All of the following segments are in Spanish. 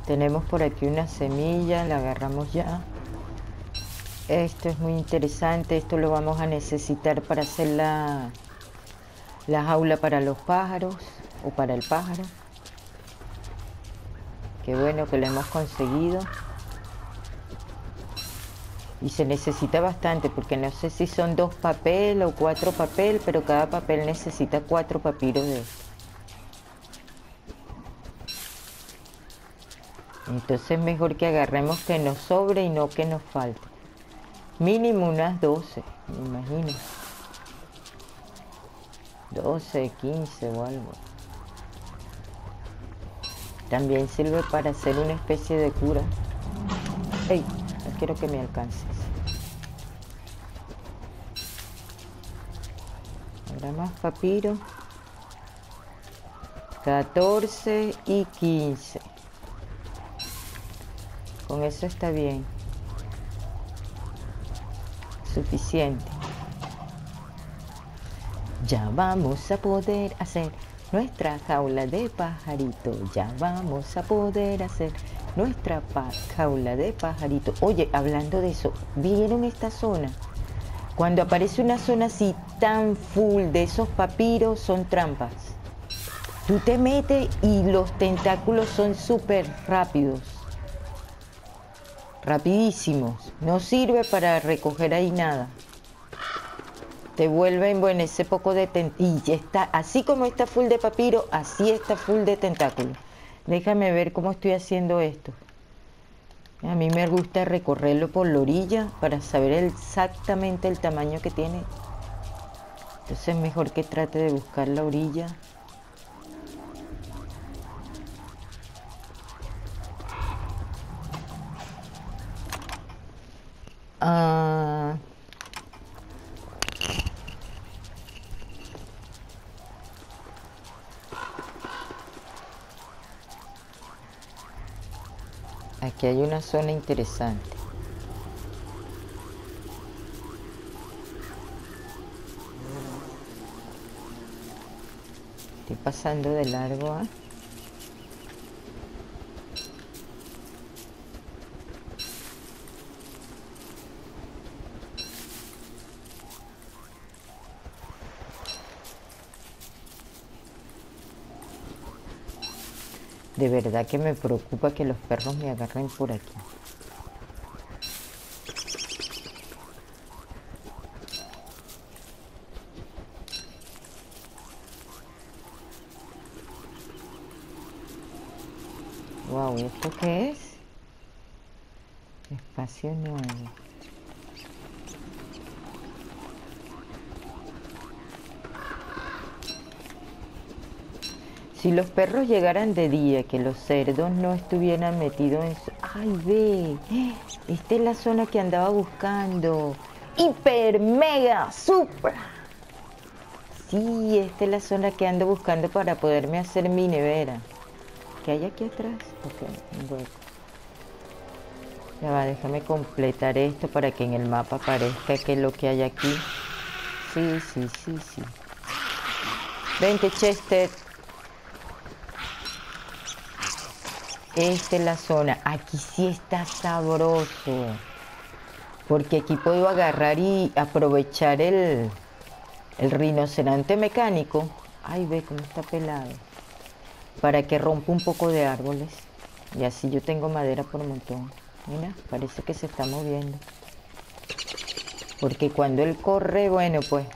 Tenemos por aquí una semilla, la agarramos ya. Esto es muy interesante, esto lo vamos a necesitar para hacer la jaula para los pájaros o para el pájaro. Qué bueno que lo hemos conseguido. Y se necesita bastante porque no sé si son 2 papel o 4 papel, pero cada papel necesita 4 papiros de esto. Entonces es mejor que agarremos que nos sobre y no que nos falte. Mínimo unas 12, me imagino. 12, 15 o algo. También sirve para hacer una especie de cura. ¡Ey! No quiero que me alcances. Ahora más papiro. 14 y 15. Con eso está bien. Suficiente. Ya vamos a poder hacer nuestra jaula de pajarito. Ya vamos a poder hacer nuestra jaula de pajarito. Oye, hablando de eso, ¿vieron esta zona? Cuando aparece una zona así tan full de esos papiros, son trampas. Tú te metes y los tentáculos son súper rápidos. Rapidísimos. No sirve para recoger ahí nada. Te vuelven, bueno, ese poco de tentáculo. Y está, así como está full de papiro, así está full de tentáculo. Déjame ver cómo estoy haciendo esto. A mí me gusta recorrerlo por la orilla para saber exactamente el tamaño que tiene. Entonces es mejor que trate de buscar la orilla. Aquí hay una zona interesante. Estoy pasando de largo, ¿ah? De verdad que me preocupa que los perros me agarren por aquí. Wow, ¿esto qué es? Espacio nuevo. Si los perros llegaran de día, que los cerdos no estuvieran metidos en su... ¡Ay, ve! Esta es la zona que andaba buscando. ¡Hiper, mega, super! Sí, esta es la zona que ando buscando para poderme hacer mi nevera. ¿Qué hay aquí atrás? Ok, un hueco. Ya va, déjame completar esto para que en el mapa aparezca qué es lo que hay aquí. Sí, sí, sí, sí. Vente, Chester. Esta es la zona. Aquí sí está sabroso. Porque aquí puedo agarrar y aprovechar el rinoceronte mecánico. Ay, ve cómo está pelado. Para que rompa un poco de árboles. Y así yo tengo madera por un montón. Mira, parece que se está moviendo. Porque cuando él corre, bueno, pues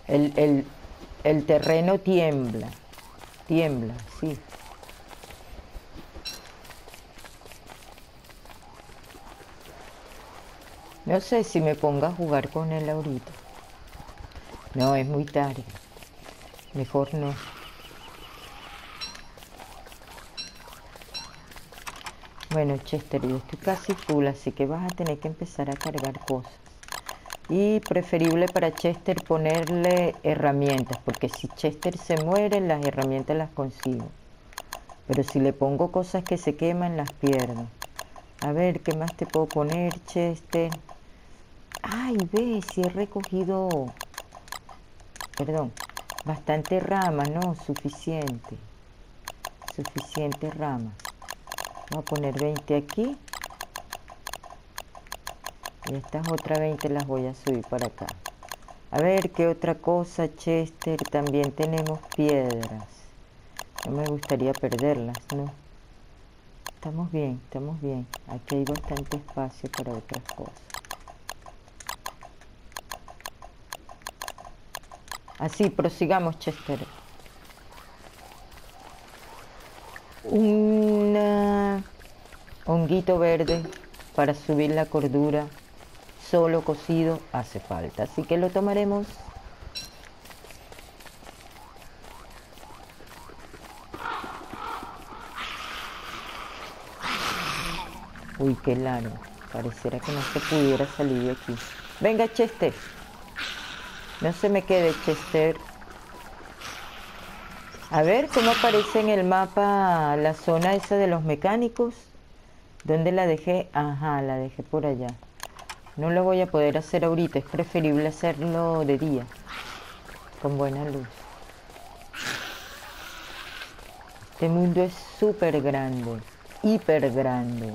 el terreno tiembla. Tiembla, sí. No sé si me ponga a jugar con él ahorita. No, es muy tarde. Mejor no. Bueno, Chester, yo estoy casi full, así que vas a tener que empezar a cargar cosas. Y preferible para Chester ponerle herramientas, porque si Chester se muere, las herramientas las consigo. Pero si le pongo cosas que se queman, las pierdo. A ver, ¿qué más te puedo poner, Chester? Ay, ve, si he recogido... Perdón, bastante rama, ¿no? Suficiente. Suficiente rama. Voy a poner 20 aquí. Y estas otras 20 las voy a subir para acá. A ver, ¿qué otra cosa, Chester? También tenemos piedras. No me gustaría perderlas, ¿no? Estamos bien, estamos bien. Aquí hay bastante espacio para otras cosas. Así, prosigamos, Chester. Un honguito verde para subir la cordura. Solo cocido hace falta, así que lo tomaremos. Uy, qué largo. Pareciera que no se pudiera salir de aquí. Venga, Chester. No se me quede, Chester. A ver cómo aparece en el mapa la zona esa de los mecánicos. ¿Dónde la dejé? Ajá, la dejé por allá. No lo voy a poder hacer ahorita. Es preferible hacerlo de día, con buena luz. Este mundo es súper grande. Hiper grande.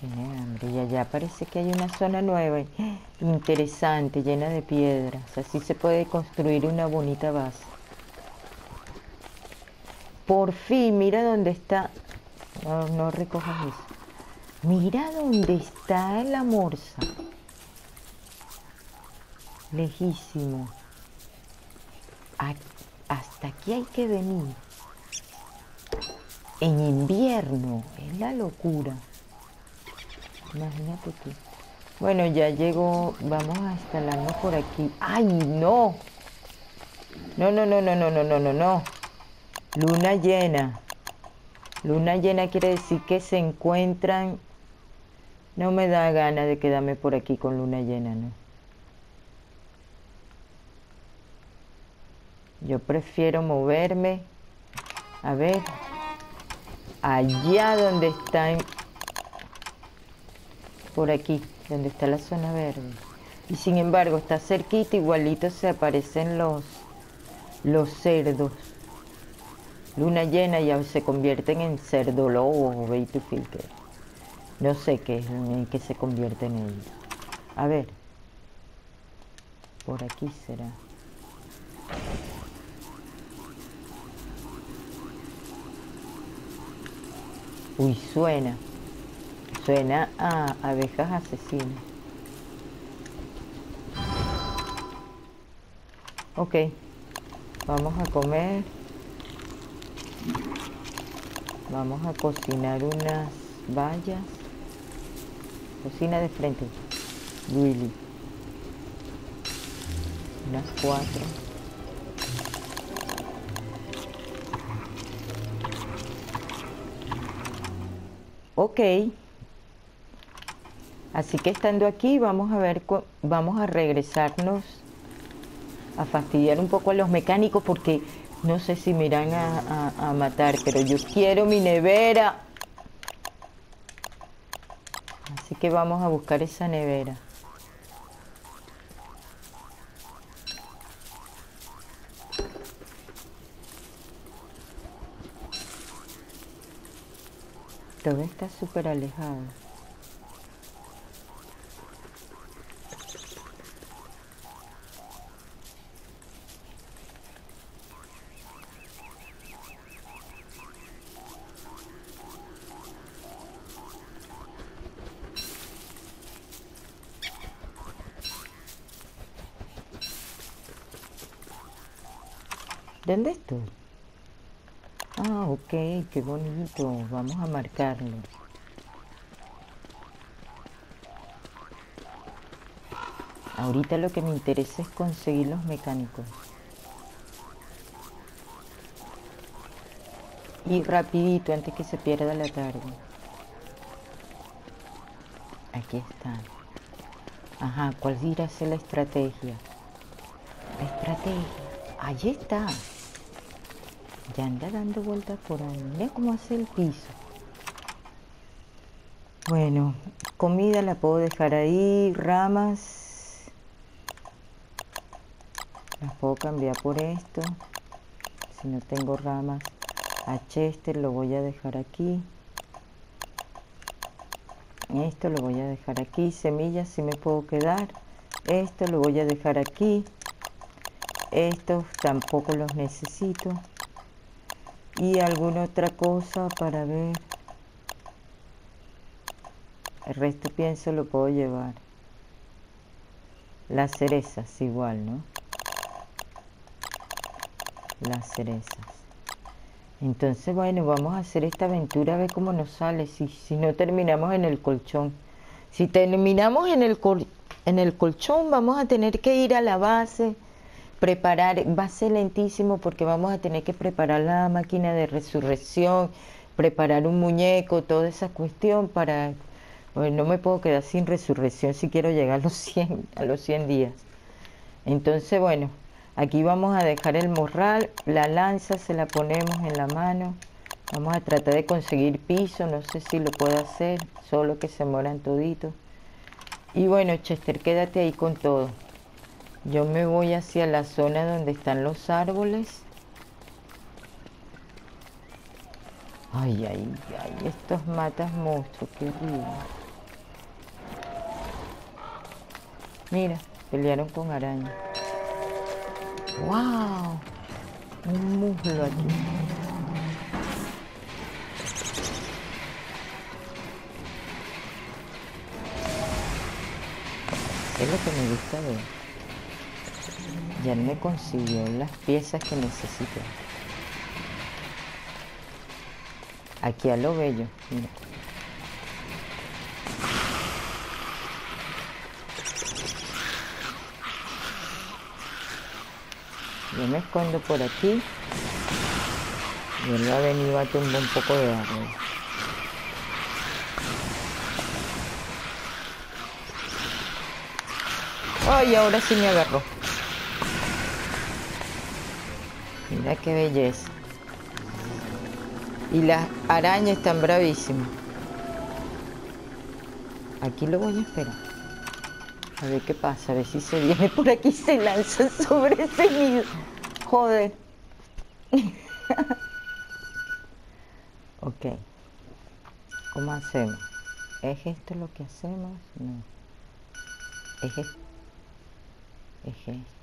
Tiene hambre. Y allá parece que hay una zona nueva, interesante, llena de piedras. Así se puede construir una bonita base. Por fin, mira dónde está. No, no recojas eso. Mira dónde está la morsa. Lejísimo. Hasta aquí hay que venir. En invierno. Es la locura. Imagínate tú. Bueno, ya llegó. Vamos a instalarnos por aquí. ¡Ay, no! No, no, no, no, no, no, no, no, no. Luna llena. Luna llena quiere decir que se encuentran. No me da gana de quedarme por aquí con luna llena, ¿no? Yo prefiero moverme. A ver. Allá donde están. Por aquí, donde está la zona verde. Y sin embargo, está cerquita, igualito se aparecen los cerdos. Luna llena ya se convierten en cerdolobos o beitufilque. No sé qué es en qué se convierten ellos. A ver. Por aquí será. Uy, suena. Suena a abejas asesinas. Ok. Vamos a comer. Vamos a cocinar unas bayas. Cocina de frente, Willy. Unas 4. Ok. Así que estando aquí vamos a ver, vamos a regresarnos a fastidiar un poco a los mecánicos porque no sé si me irán a matar, pero yo quiero mi nevera. Así que vamos a buscar esa nevera. Todo está súper alejado. ¿Dónde estoy? Ah, ok, qué bonito. Vamos a marcarlo. Ahorita lo que me interesa es conseguir los mecánicos. Y rapidito, antes que se pierda la tarde. Aquí están. Ajá, ¿cuál irá a ser la estrategia? La estrategia. Allí está. Ya anda dando vueltas por ahí. Mira cómo hace el piso. Bueno, comida la puedo dejar ahí, ramas las puedo cambiar por esto. Si no tengo ramas, a Chester lo voy a dejar aquí. Esto lo voy a dejar aquí. Semillas si me puedo quedar. Esto lo voy a dejar aquí. Estos tampoco los necesito. Y alguna otra cosa para ver. El resto pienso lo puedo llevar. Las cerezas igual, ¿no? Las cerezas. Entonces, bueno, vamos a hacer esta aventura a ver cómo nos sale. Si no terminamos en el colchón. Si terminamos en el colchón, vamos a tener que ir a la base, preparar. Va a ser lentísimo porque vamos a tener que preparar la máquina de resurrección, preparar un muñeco, toda esa cuestión para... Bueno, no me puedo quedar sin resurrección si quiero llegar a los 100 días. Entonces, bueno, aquí vamos a dejar el morral, la lanza se la ponemos en la mano. Vamos a tratar de conseguir piso, no sé si lo puedo hacer, solo que se mueran toditos. Y bueno, Chester, quédate ahí con todo. Yo me voy hacia la zona donde están los árboles. Ay, ay, ay, estos matas monstruos, qué horrible. Mira, pelearon con araña. ¡Wow! Un muslo aquí. Es lo que me gusta ver. Ya me consiguió las piezas que necesito. Aquí a lo bello, mira. Yo me escondo por aquí. Y él va a venir, va a tumbar un poco de árbol. Ay, ahora sí me agarró. Mira qué belleza. Y las arañas están bravísimas. Aquí lo voy a esperar. A ver qué pasa, a ver si se viene por aquí y se lanza sobre ese nido. Joder. Ok. ¿Cómo hacemos? ¿Es esto lo que hacemos? No. Es esto. Es esto.